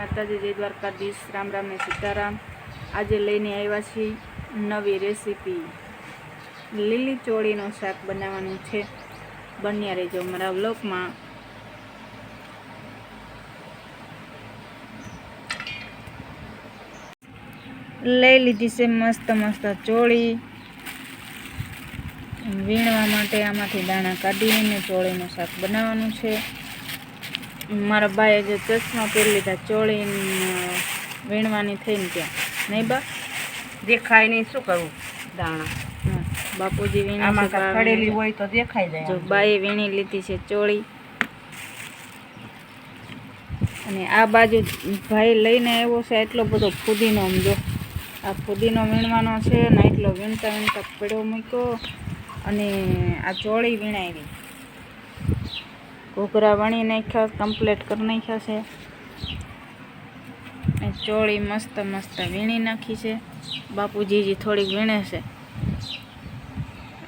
માતાજી, જય દ્વારકાધીશ, રામ રામ ને સીતારામ। આજે લઈને આવ્યા છીએ નવી રેસીપી। લીલી ચોળીનું શાક બનાવવાનું છે। બન્યા રહેજો મારા વ્લોગમાં। લઈ લીધી છે મસ્ત મસ્ત ચોળી। વીણવા માટે આમાંથી દાણા કાઢીને ચોળીનું શાક બનાવવાનું છે। મારા ભાઈએ જે ચશ્મા પહેરી લીધા ચોળી વીણવાની થઈને ત્યાં, નહીં બા? દેખાય નહીં, શું કરવું? દાણા બાપુજી આમાં વીણી ખડેલી હોય તો દેખાઈ જાય। જો બાએ વીણી લીધી છે ચોળી। અને આ બાજુ ભાઈ લઈને આવ્યો છે એટલો બધો ફુદીનો। સમજો આ ફુદીનો વીણવાનો છે ને, એટલો વીણતા વીણતા પડ્યો મૂક્યો। અને આ ચોળી વીણાવી, ઘૂઘરા વણી નાખ્યા, કમ્પ્લીટ કરી નાખ્યા છે। ચોળી મસ્ત મસ્ત વીણી નાખી છે। બાપુજી થોડીક વીણે છે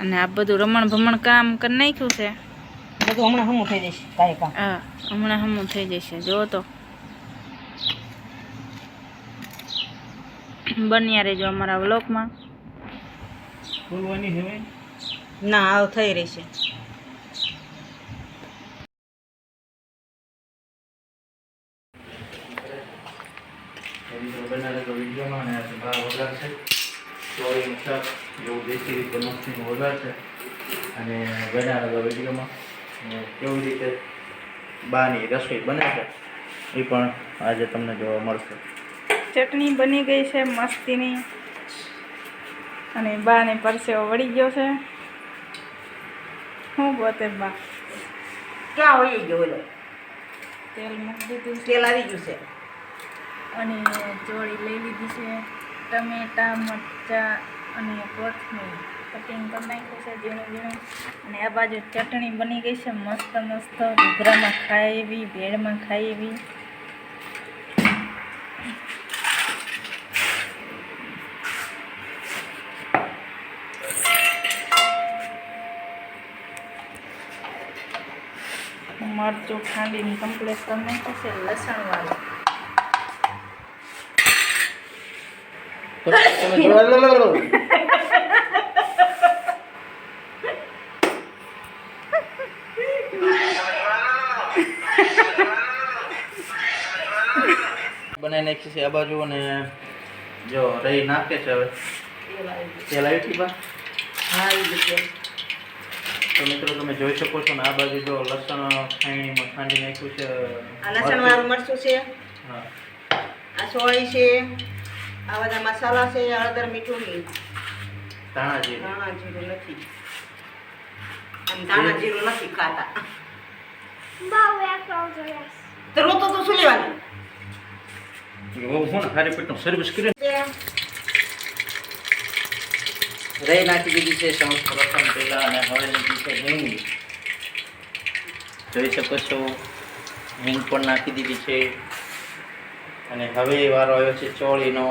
અને આ બધું રમણ ભમણ કામ કરી નાખ્યું છે। બધું હમણાં હમું થઈ જશે, કાંઈ કામ હા, હમણાં હમું થઈ જશે। જો તો બન્યા રહેજો અમારા વ્લોગમાં। ના આવ થઈ રહી છે। વિડીયોમાં અને બહાર વઘાર છે ચોળીનું શાક એવું દેશી રીતે મસ્તીનું વઘાર છે। અને બનાવેલો વિડીયોમાં કેવી રીતે બાની રસોઈ બને છે એ પણ આજે તમને જોવા મળશે। ચટણી બની ગઈ છે મસ્તીની અને બાને પરસેવો વળી ગયો છે। હું બોતે બા ક્યાં હોય ગયો? ઓલો તેલ મૂકી દીધું છે તેલ આવી ગયું છે। અને ચોળી લઈ લીધી છે। ટમેટા, મરચાં અને કોથમીર કટિંગ કરી નાખ્યું છે ઝીણું ઝીણું। અને આ બાજુ ચટણી બની ગઈ છે મસ્ત મસ્ત, ઘૂઘરામાં ખાય એવી, ભેળમાં ખાય એવી। મરચું ખાંડીને કમ્પ્લીટ કરી નાખ્યું છે, લસણ વાળું। બનાવી નાખી છે આ બાજુ। અને જો રહી નાખે છે હવે તેલ આવી ગયું બા? હા આવી ગયું। તો મિત્રો તમે જોઈ શકો છો ને આ બાજુ જો લસણ ખાંડીમાં ખાંડી નાખ્યું છે। આ લસણ વાળું મરચું છે, હા, આ સોળી છે, આ બધા મસાલા છે, હળદર, મીઠું નહીં, ધાણા જીરું ધાણા જીરું નથી, અને ધાણા જીરું નથી ખાતા। તો રોતો તો શું લેવાનું? હું ખારી પેટનું સર્વિસ કરી રહી નાખી દીધી છે સૌ પ્રથમ પહેલા। અને હવે લીધી છે હિંગ, જોઈ શકો છો હિંગ પણ નાખી દીધી છે। અને હવે વારો આવ્યો છે ચોળીનો।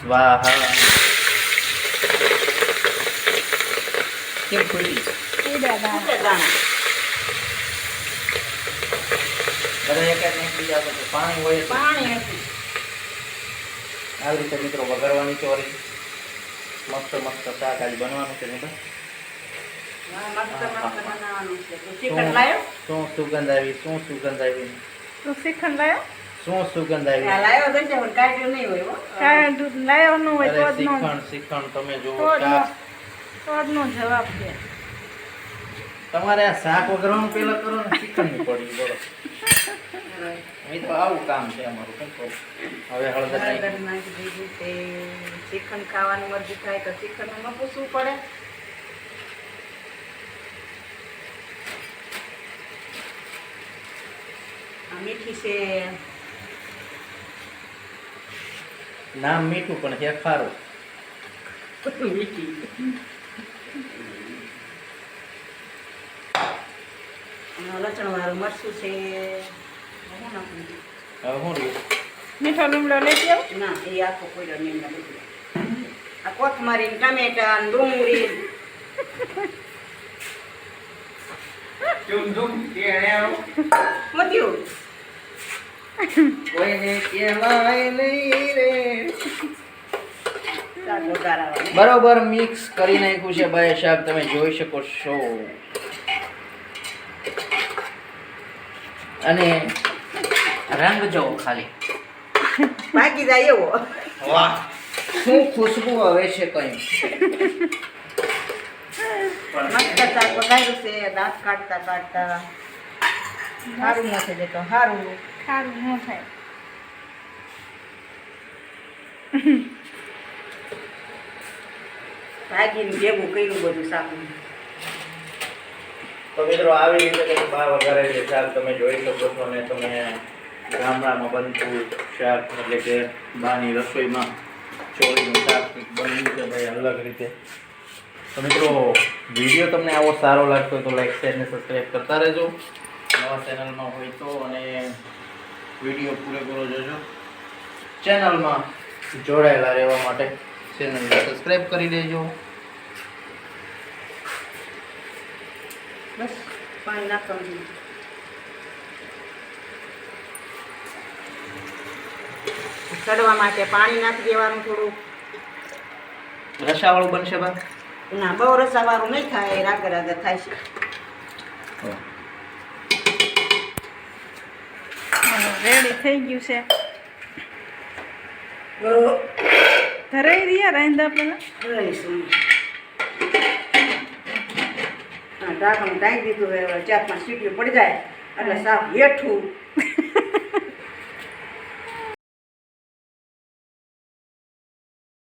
સ્વાહા। કેમ ખુલી દાણા બધા એક એક નાખી દીધા પછી પાણી હોય છે। પાણી નથી। આવી રીતે મિત્રો વઘારવાની ચોળી। મસ્ત મસ્ત શાક આજ બનવાનું છે મિત્રો। હા, મસ્ત મસ્ત બનાવવાનું છે। તો ચિકન લાયો? શું સુગંધ આવી, શું સુગંધ આવી, તું શ્રીખંડ લાયો? શું સુગંધ આવી। આ લાયો તો છે પણ કાઢ્યું નહીં હોય હો। કાંઈ દૂધ લાયો ન હોય તો અરે જ નો શ્રીખંડ શ્રીખંડ તમે જુઓ તો જ શાક। નો જવાબ દે। તમારે આ શાક વઘારવાનું પેલા કરો ને શ્રીખંડ ની પડી બોલો। અહીં તો આવું કામ છે અમારું। શું કહું? હવે હળદર હળદર નાખી નાખી દીધું છે। શ્રીખંડ ખાવાની મરજી થાય તો શ્રીખંડ ન પૂછવું પડે। આ મીઠી છે, નામ મીઠું પણ હે ખારું। મીઠી લસણ વાળું મરચું છે। શું નાખું? હવે શું રહ્યું? મીઠો લીમડો લઈ જાવ। ના એ આખો કોઈ નહીં બધું। આ કોથમરી, ટમેટા, ડુંગળી મધ્યું કોઈને કહેવાય નહીં રે. શાક વઘારવાનું. બરોબર મિક્સ કરી નાખ્યું છે ભાઈ શાક, તમે જોઈ શકો છો. અને રંગ જો ખાલી, પાકી જાય એવો. વાહ શું ખુશ્બુ આવે છે કઈ. મસ્ત શાક વઘાર્યું છે, દાંત કાઢતા કાઢતા સારું નથી દેતો, સારું. સારું ન થાય. ભાગીને ભેગું કર્યું બધું શાક. તો મિત્રો આવી રીતે તમે બા વઘારેલી શાક તમે જોઈ શકો છો. અને તમે ગામડામાં બનતું શાક એટલે કે બાની રસોઈમાં ચોળીનું શાક બન્યું છે ભાઈ અલગ રીતે. તો મિત્રો વિડીયો તમને આવો સારો લાગતો હોય તો લાઈક શેર અને સબસ્ક્રાઈબ કરતા રહેજો નવા ચેનલમાં હોય તો. અને વિડીયો પૂરેપૂરો જોજો. ચેનલમાં જોડાયેલા રહેવા માટે ચેનલને સબસ્ક્રાઈબ કરી દેજો. બસ પાણી નાખવાનું. ચડવા માટે પાણી નાખી દેવાનું થોડું. રસાવાળું બનશે બા. ના બહુ રસાવાળું નહીં થાય, રાગર રાગર થાય છે. રેડી થઈ ગયું છે. ધરાઈ રહ્યા રાંધા પેલા. ઢાંકણું ઢાંકી દીધું, હવે 4-5 સીટીઓ પડી જાય એટલે શાક હેઠું